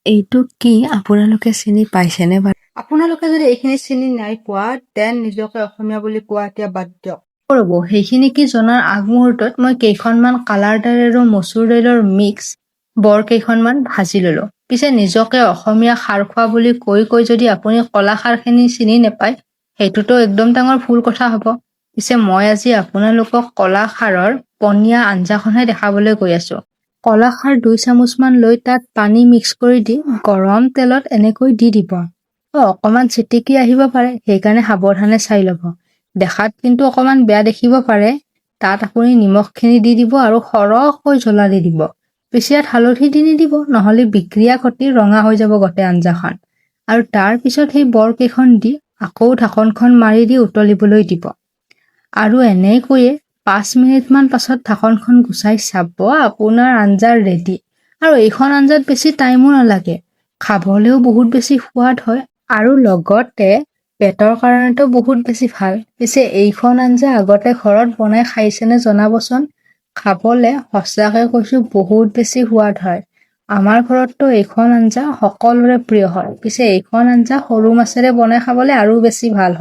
এইটো কি আপোনালোকে চিনি পাইছেনে বাৰু? আপোনালোকে যদি এইখিনি চিনি নাই পোৱা দেন নিজকে অসমীয়া বুলি কোৱা এতিয়া বাদ দিয়ক। ৰ'ব, সেইখিনি কি জনাৰ আগমুহূৰ্তত মই কেইখনমান কালাৰ দাইল আৰু মচুৰ দাইলৰ মিক্স বৰ কেইখনমান ভাজি ল'লো। পিছে নিজকে অসমীয়া খাৰ খোৱা বুলি কৈ যদি আপুনি কলা খাৰখিনি চিনি নেপায়, সেইটোতো একদম ডাঙৰ ভুল কথা হ'ব। পিছে মই আজি আপোনালোকক কলা খাৰৰ পনীয়া আঞ্জাখনহে দেখাবলৈ গৈ আছোঁ। কলা খাৰ 2 চামুচমান লৈ তাত পানী মিক্স কৰি দি গৰম তেলত এনেকৈ দি দিব। অকণমান চিটিকি আহিব পাৰে, সেইকাৰণে সাৱধানে চাই ল'ব। দেখাত কিন্তু অকণমান বেয়া দেখিব পাৰে। তাত আপুনি নিমখখিনি দি দিব আৰু সৰহকৈ জ্বলা দি দিব। পিছে ইয়াত হালধি দি নিদিব, নহ'লে বিক্ৰিয়া ঘটি ৰঙা হৈ যাব গোটেই আঞ্জাখন। আৰু তাৰ পিছত সেই বৰকেইখন দি আকৌ ঢাকনখন মাৰি দি উতলিবলৈ দিব। আৰু এনেকৈয়ে 5 মিনিটমান পাছত ঢাকনখন গুচাই চাব, আপোনাৰ আঞ্জা ৰেডি। আৰু এইখন আঞ্জাত বেছি টাইমো নালাগে, খাবলৈও বহুত বেছি সোৱাদ হয় আৰু লগতে পেটৰ কাৰণেতো বহুত বেছি ভাল। পিছে এইখন আঞ্জা আগতে ঘৰত বনাই খাইছেনে জনাবচোন। খাবলে সঁচাকে কৈছোঁ বহুত বেছি সোৱাদ হয়। আমাৰ ঘৰততো এইখন আঞ্জা সকলোৰে প্ৰিয় হয়। পিছে এইখন আঞ্জা সৰু মাছেৰে বনাই খাবলে আৰু বেছি ভাল হয়।